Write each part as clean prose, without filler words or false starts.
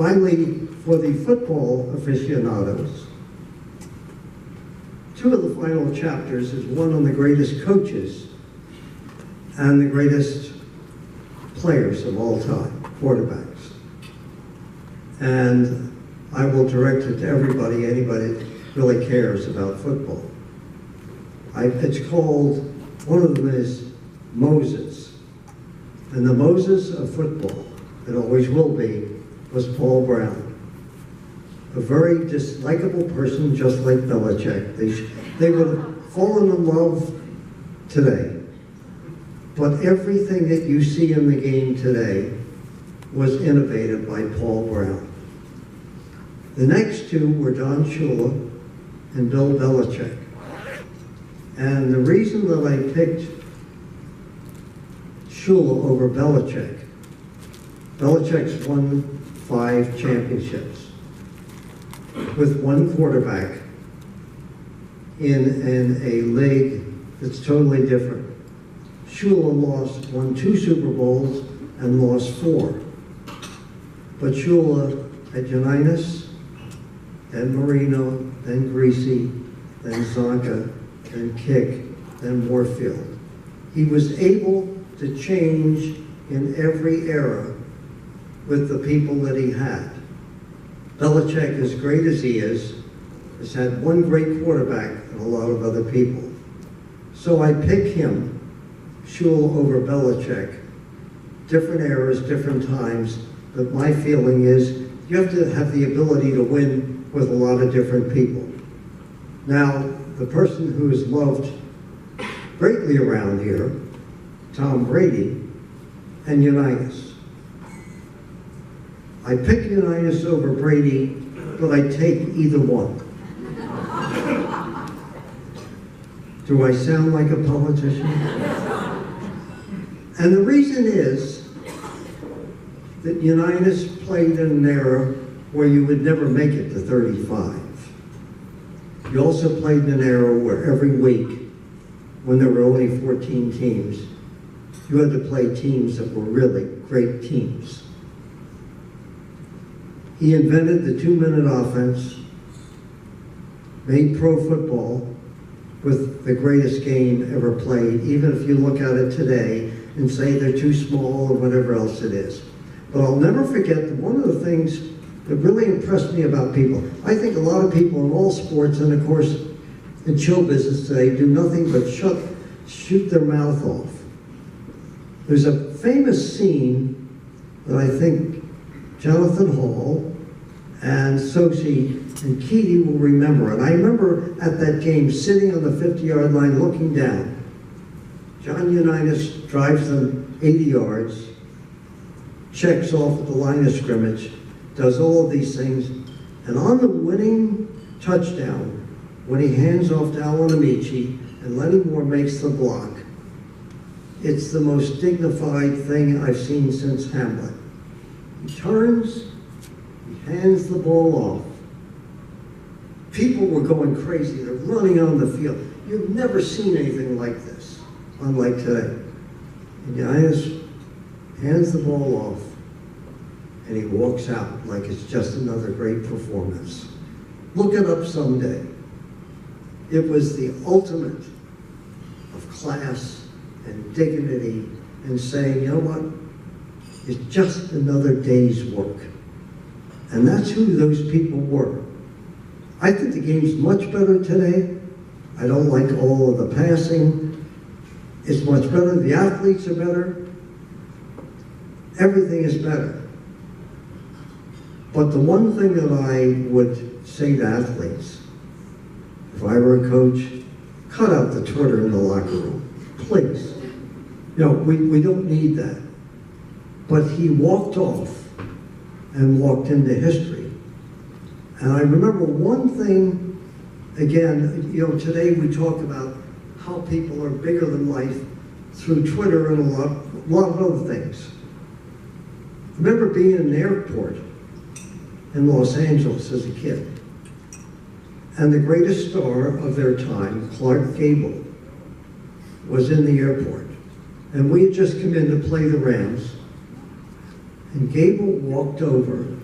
Finally, for the football aficionados, two of the final chapters is one on the greatest coaches and the greatest players of all time, quarterbacks. And I will direct it to everybody, anybody that really cares about football. It's called, one of them is Moses. And the Moses of football, it always will be, was Paul Brown. A very dislikable person, just like Belichick. They would have fallen in love today. But everything that you see in the game today was innovated by Paul Brown. The next two were Don Shula and Bill Belichick. And the reason that I picked Shula over Belichick, Belichick's won 5 championships with one quarterback in a league that's totally different. Shula won 2 Super Bowls and lost 4. But Shula had Unitas, then Marino, then Greasy, then Zonka, then Kick, then Warfield. He was able to change in every era with the people that he had. Belichick, as great as he is, has had one great quarterback and a lot of other people. So I pick him, Shula over Belichick. Different eras, different times, but my feeling is you have to have the ability to win with a lot of different people. Now, the person who is loved greatly around here, Tom Brady, and Unitas. I pick Unitas over Brady, but I take either one. Do I sound like a politician? And the reason is that Unitas played in an era where you would never make it to 35. You also played in an era where every week, when there were only 14 teams, you had to play teams that were really great teams. He invented the 2-minute offense, made pro football with the greatest game ever played, even if you look at it today and say they're too small or whatever else it is. But I'll never forget that one of the things that really impressed me about people, I think a lot of people in all sports and of course in show business today do nothing but shoot their mouth off. There's a famous scene that I think Jonathan Hall and Sochi and Keedy will remember. And I remember at that game sitting on the 50-yard line looking down. John Unitas drives them 80 yards, checks off at the line of scrimmage, does all of these things, and on the winning touchdown, when he hands off to Alan Amici and Lenny Moore makes the block, it's the most dignified thing I've seen since Hamlet. He turns, he hands the ball off. People were going crazy, they're running on the field. You've never seen anything like this, unlike today. And Unitas hands the ball off, and he walks out like it's just another great performance. Look it up someday. It was the ultimate of class and dignity and saying, you know what, it's just another day's work. And that's who those people were. I think the game's much better today. I don't like all of the passing. It's much better. The athletes are better. Everything is better. But the one thing that I would say to athletes, if I were a coach, cut out the Twitter in the locker room, please. You know, we don't need that. But he walked off and walked into history. And I remember one thing, again, you know, today we talk about how people are bigger than life through Twitter and a lot of other things. I remember being in an airport in Los Angeles as a kid. And the greatest star of their time, Clark Gable, was in the airport. And we had just come in to play the Rams. And Gable walked over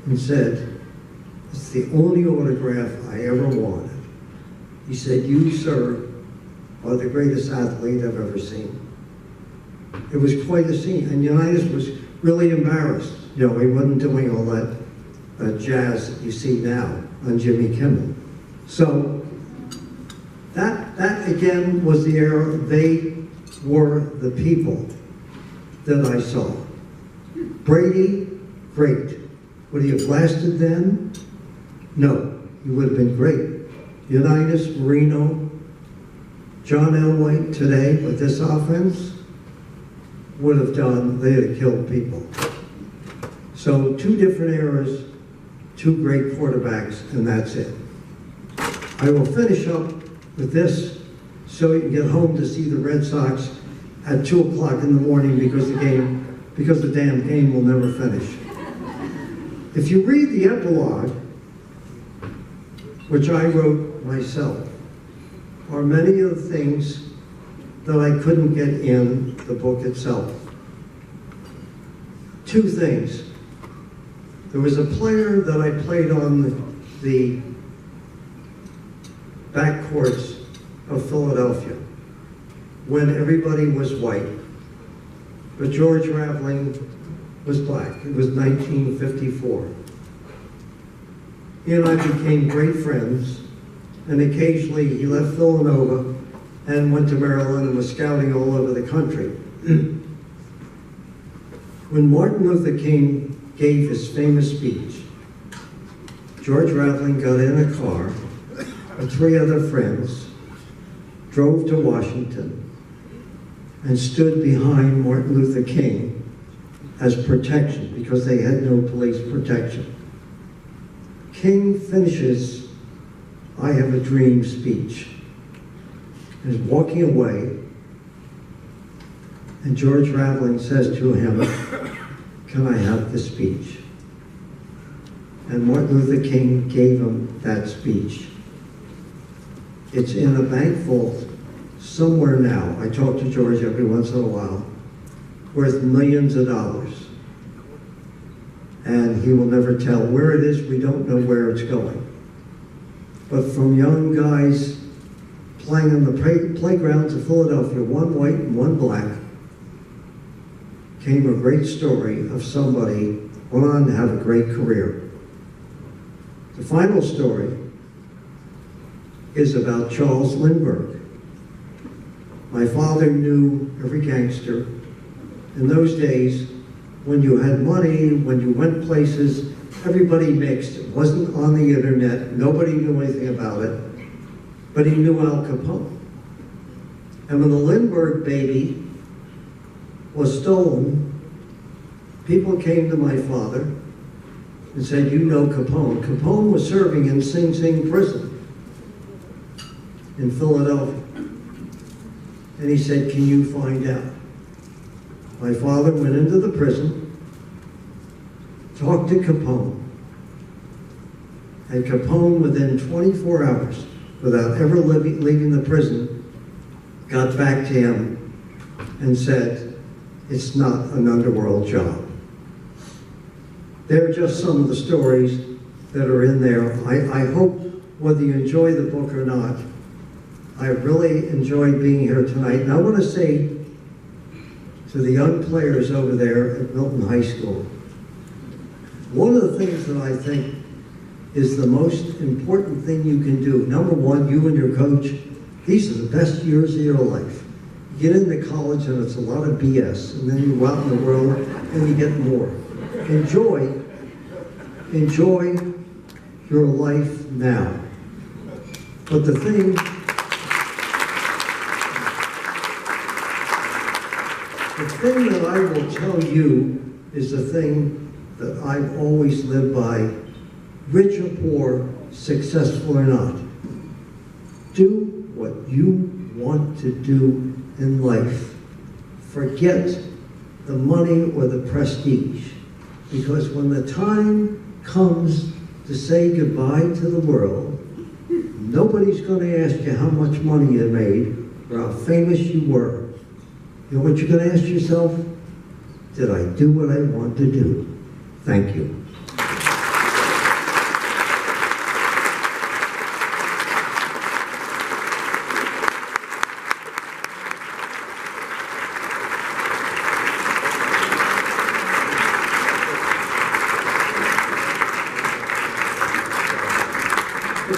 and said, "It's the only autograph I ever wanted." He said, "You, sir, are the greatest athlete I've ever seen." It was quite a scene, and Unitas was really embarrassed. You know, he wasn't doing all that jazz that you see now on Jimmy Kimmel. So that again was the era. They were the people that I saw. Brady, great. Would he have lasted then? No, he would have been great. Unitas, Marino, John Elway today with this offense would have done, they'd have killed people. So 2 different eras, 2 great quarterbacks, and that's it. I will finish up with this so you can get home to see the Red Sox at 2 o'clock in the morning because the damn game will never finish. If you read the epilogue, which I wrote myself, are many of the things that I couldn't get in the book itself. 2 things. There was a player that I played on the backcourts of Philadelphia when everybody was white, but George Raveling was black. It was 1954. He and I became great friends, and occasionally he left Villanova and went to Maryland and was scouting all over the country. When Martin Luther King gave his famous speech, George Raveling got in a car with 3 other friends, drove to Washington, and stood behind Martin Luther King as protection because they had no police protection. King finishes "I Have a Dream" speech and is walking away, and George Raveling says to him, "Can I have the speech?" And Martin Luther King gave him that speech. It's in a bank vault somewhere now. I talk to George every once in a while, worth millions of dollars. And he will never tell where it is. We don't know where it's going. But from young guys playing on the playgrounds of Philadelphia, 1 white and 1 black, came a great story of somebody who went on to have a great career. The final story is about Charles Lindbergh. My father knew every gangster. In those days, when you had money, when you went places, everybody mixed. It wasn't on the internet. Nobody knew anything about it. But he knew Al Capone. And when the Lindbergh baby was stolen, people came to my father and said, "You know Capone." Capone was serving in Sing Sing prison in Philadelphia. And he said, "Can you find out?" My father went into the prison, talked to Capone, and Capone, within 24 hours, without ever leaving the prison, got back to him and said, "It's not an underworld job." They're just some of the stories that are in there. I hope, whether you enjoy the book or not, I really enjoyed being here tonight. And I want to say to the young players over there at Milton High School, one of the things that I think is the most important thing you can do, number one, you and your coach, these are the best years of your life. You get into college and it's a lot of BS, and then you go out in the world and you get more. Enjoy your life now. But the thing that I will tell you is the thing that I've always lived by, rich or poor, successful or not. Do what you want to do in life. Forget the money or the prestige. Because when the time comes to say goodbye to the world, nobody's going to ask you how much money you made or how famous you were. You know what you're going to ask yourself? Did I do what I want to do? Thank you.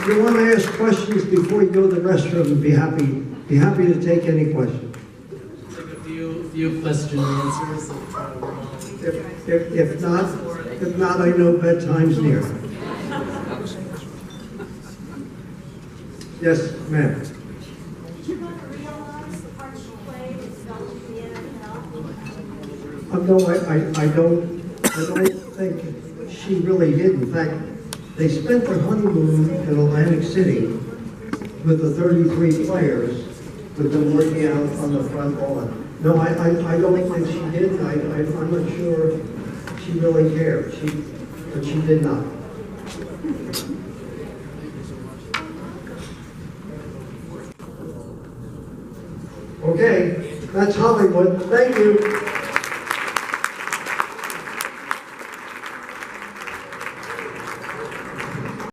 If you want to ask questions before you go to the restroom, be happy to take any questions. Take a few question and answers. If not, I know bedtime's near. Yes, ma'am. Did you not realize the part she played is developed in the NFL? No, I don't think she really did. In fact, they spent their honeymoon in Atlantic City with the 33 players, with them working out on the front lawn. No, I don't think she did. I'm not sure she really cared. But she did not. Okay, that's Hollywood. Thank you.